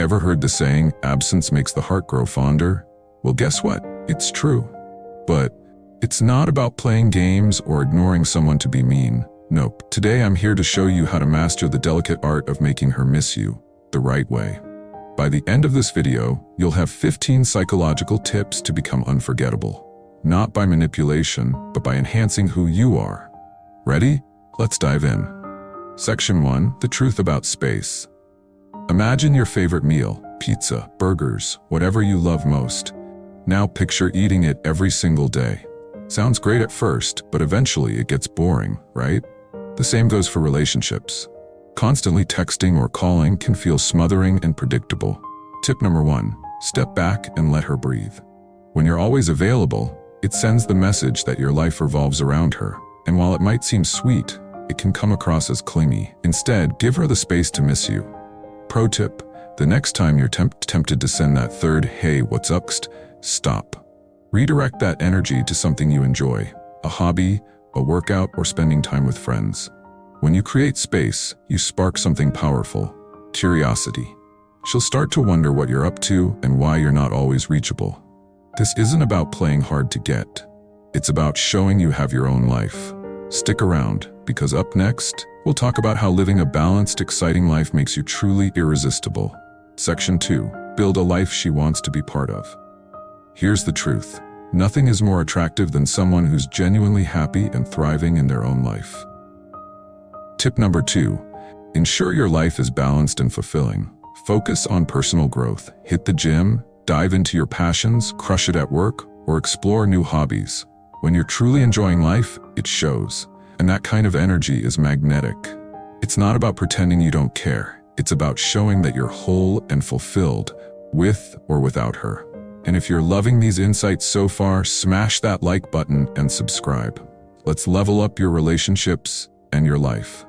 Ever heard the saying, absence makes the heart grow fonder? Well, guess what? It's true. But it's not about playing games or ignoring someone to be mean. Nope. Today I'm here to show you how to master the delicate art of making her miss you the right way. By the end of this video, you'll have 15 psychological tips to become unforgettable. Not by manipulation, but by enhancing who you are. Ready? Let's dive in. Section 1. The truth about space. Imagine your favorite meal, pizza, burgers, whatever you love most. Now picture eating it every single day. Sounds great at first, but eventually it gets boring, right? The same goes for relationships. Constantly texting or calling can feel smothering and predictable. Tip number 1. Step back and let her breathe. When you're always available, it sends the message that your life revolves around her, and while it might seem sweet, it can come across as clingy. Instead, give her the space to miss you. Pro tip: the next time you're tempted to send that third "Hey, what's up?" stop. Redirect that energy to something you enjoy, a hobby, a workout, or spending time with friends. When you create space, you spark something powerful: curiosity. She'll start to wonder what you're up to and why you're not always reachable. This isn't about playing hard to get. It's about showing you have your own life. Stick around, because up next, we'll talk about how living a balanced, exciting life makes you truly irresistible. Section 2. Build a life she wants to be part of. Here's the truth. Nothing is more attractive than someone who's genuinely happy and thriving in their own life. Tip number 2. Ensure your life is balanced and fulfilling. Focus on personal growth. Hit the gym, dive into your passions, crush it at work, or explore new hobbies. When you're truly enjoying life, it shows. And that kind of energy is magnetic. It's not about pretending you don't care. It's about showing that you're whole and fulfilled, with or without her. And if you're loving these insights so far, smash that like button and subscribe. Let's level up your relationships and your life.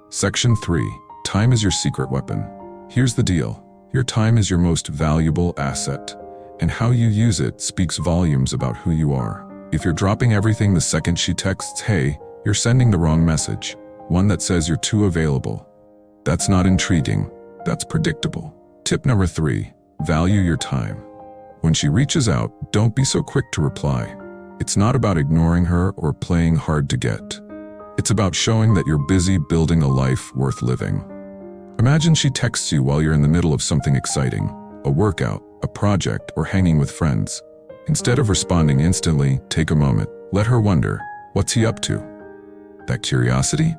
Section 3. Time is your secret weapon. Here's the deal. Your time is your most valuable asset, and how you use it speaks volumes about who you are. If you're dropping everything the second she texts "Hey," you're sending the wrong message, one that says you're too available. That's not intriguing, that's predictable. Tip number 3. Value your time. When she reaches out, don't be so quick to reply. It's not about ignoring her or playing hard to get. It's about showing that you're busy building a life worth living. Imagine she texts you while you're in the middle of something exciting, a workout, a project, or hanging with friends. Instead of responding instantly, take a moment. Let her wonder, what's he up to? That curiosity?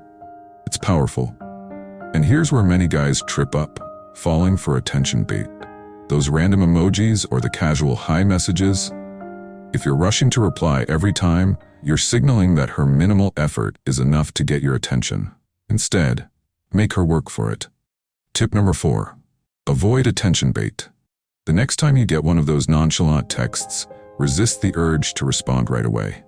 It's powerful. And here's where many guys trip up, falling for attention bait. Those random emojis or the casual hi messages. If you're rushing to reply every time, you're signaling that her minimal effort is enough to get your attention. Instead, make her work for it. Tip number 4. Avoid attention bait. The next time you get one of those nonchalant texts, resist the urge to respond right away.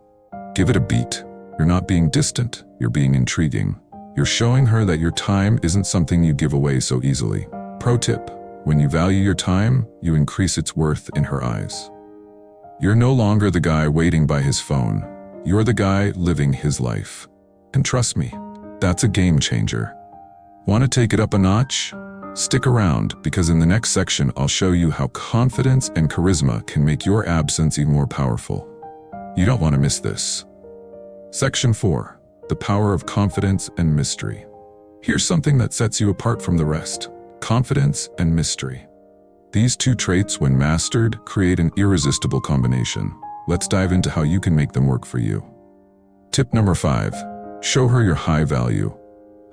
Give it a beat. You're not being distant, you're being intriguing. You're showing her that your time isn't something you give away so easily. Pro tip: when you value your time, you increase its worth in her eyes. You're no longer the guy waiting by his phone. You're the guy living his life. And trust me, that's a game changer. Want to take it up a notch? Stick around, because in the next section I'll show you how confidence and charisma can make your absence even more powerful. You don't want to miss this. Section 4. The power of confidence and mystery. Here's something that sets you apart from the rest: confidence and mystery. These two traits, when mastered, create an irresistible combination. Let's dive into how you can make them work for you. Tip number 5. Show her your high value.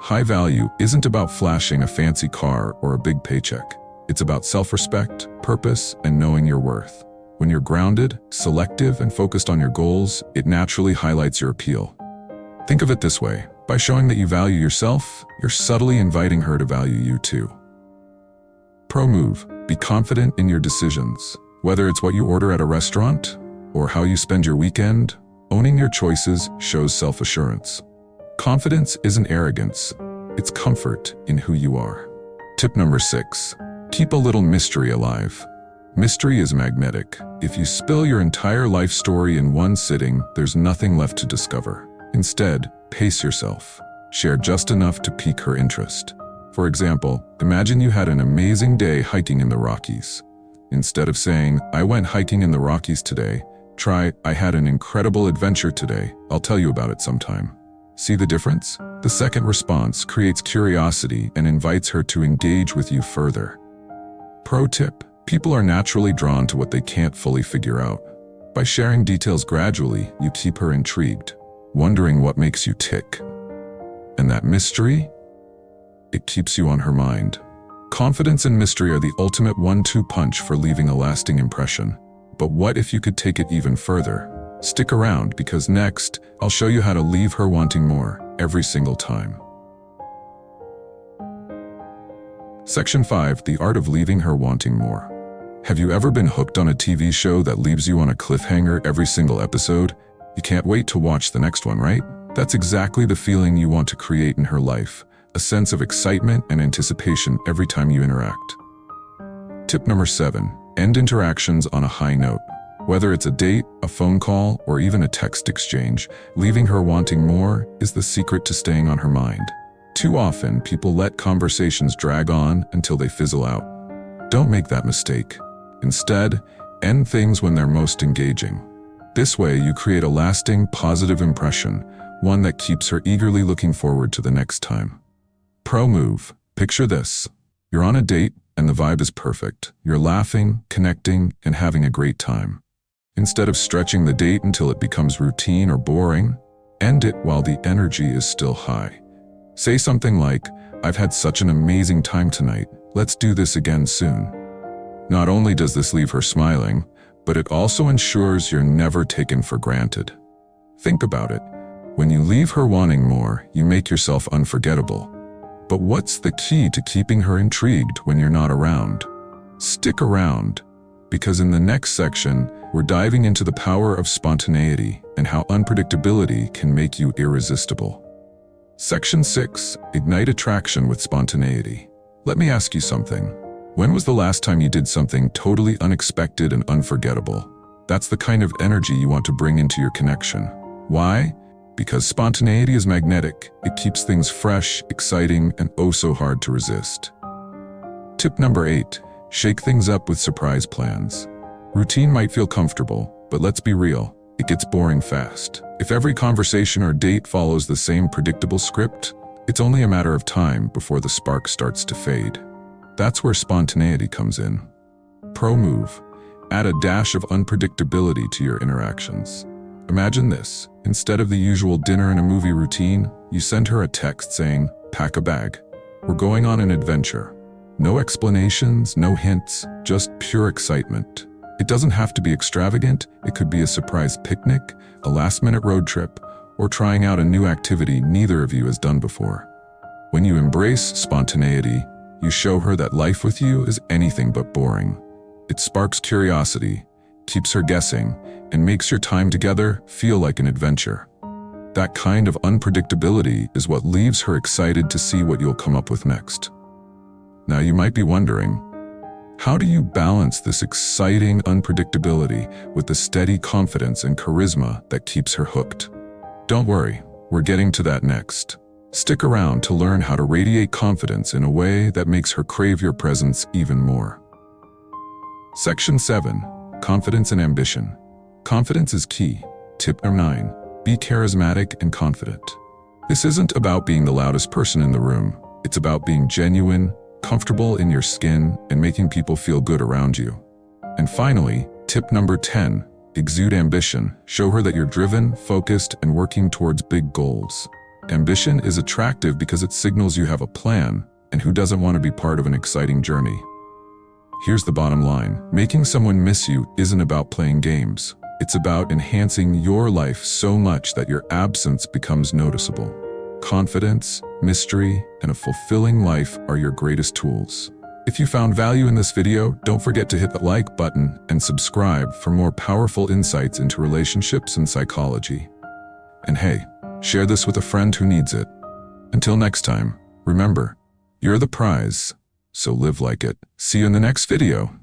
High value isn't about flashing a fancy car or a big paycheck. It's about self-respect, purpose, and knowing your worth. When you're grounded, selective, and focused on your goals, it naturally highlights your appeal. Think of it this way: by showing that you value yourself, you're subtly inviting her to value you too. Pro move: be confident in your decisions. Whether it's what you order at a restaurant or how you spend your weekend, owning your choices shows self-assurance. Confidence isn't arrogance, it's comfort in who you are. Tip number 6. Keep a little mystery alive. Mystery is magnetic. If you spill your entire life story in one sitting, there's nothing left to discover. Instead, pace yourself. Share just enough to pique her interest. For example, imagine you had an amazing day hiking in the Rockies. Instead of saying, "I went hiking in the Rockies today," try, "I had an incredible adventure today. I'll tell you about it sometime." See the difference? The second response creates curiosity and invites her to engage with you further. Pro tip: people are naturally drawn to what they can't fully figure out. By sharing details gradually, you keep her intrigued, wondering what makes you tick. And that mystery? It keeps you on her mind. Confidence and mystery are the ultimate 1-2 punch for leaving a lasting impression. But what if you could take it even further? Stick around, because next, I'll show you how to leave her wanting more every single time. Section 5. The Art of Leaving Her Wanting More. Have you ever been hooked on a TV show that leaves you on a cliffhanger every single episode? You can't wait to watch the next one, right? That's exactly the feeling you want to create in her life. A sense of excitement and anticipation every time you interact. Tip number 7. End interactions on a high note. Whether it's a date, a phone call, or even a text exchange, leaving her wanting more is the secret to staying on her mind. Too often, people let conversations drag on until they fizzle out. Don't make that mistake. Instead, end things when they're most engaging. This way, you create a lasting, positive impression, one that keeps her eagerly looking forward to the next time. Pro move. Picture this. You're on a date, and the vibe is perfect. You're laughing, connecting, and having a great time. Instead of stretching the date until it becomes routine or boring, end it while the energy is still high. Say something like, "I've had such an amazing time tonight. Let's do this again soon." Not only does this leave her smiling, but it also ensures you're never taken for granted. Think about it. When you leave her wanting more, you make yourself unforgettable. But what's the key to keeping her intrigued when you're not around? Stick around, because in the next section, we're diving into the power of spontaneity and how unpredictability can make you irresistible. Section 6. Ignite attraction with spontaneity. Let me ask you something. When was the last time you did something totally unexpected and unforgettable? That's the kind of energy you want to bring into your connection. Why? Because spontaneity is magnetic. It keeps things fresh, exciting, and oh so hard to resist. Tip number 8. Shake things up with surprise plans. Routine might feel comfortable, but let's be real, it gets boring fast. If every conversation or date follows the same predictable script, it's only a matter of time before the spark starts to fade. That's where spontaneity comes in. Pro move. Add a dash of unpredictability to your interactions. Imagine this. Instead of the usual dinner and a movie routine, you send her a text saying, "Pack a bag. We're going on an adventure." No explanations, no hints, just pure excitement. It doesn't have to be extravagant. It could be a surprise picnic, a last-minute road trip, or trying out a new activity neither of you has done before. When you embrace spontaneity, you show her that life with you is anything but boring. It sparks curiosity, keeps her guessing, and makes your time together feel like an adventure. That kind of unpredictability is what leaves her excited to see what you'll come up with next. Now you might be wondering, how do you balance this exciting unpredictability with the steady confidence and charisma that keeps her hooked? Don't worry, we're getting to that next. Stick around to learn how to radiate confidence in a way that makes her crave your presence even more. Section 7. Confidence and ambition. Confidence is key. Tip number 9. Be charismatic and confident. This isn't about being the loudest person in the room. It's about being genuine, comfortable in your skin, and making people feel good around you. And finally, tip number 10. Exude ambition. Show her that you're driven, focused, and working towards big goals. Ambition is attractive because it signals you have a plan, and who doesn't want to be part of an exciting journey? Here's the bottom line. Making someone miss you isn't about playing games. It's about enhancing your life so much that your absence becomes noticeable. Confidence, mystery, and a fulfilling life are your greatest tools. If you found value in this video, don't forget to hit the like button and subscribe for more powerful insights into relationships and psychology. And hey, share this with a friend who needs it. Until next time, remember, you're the prize, so live like it. See you in the next video.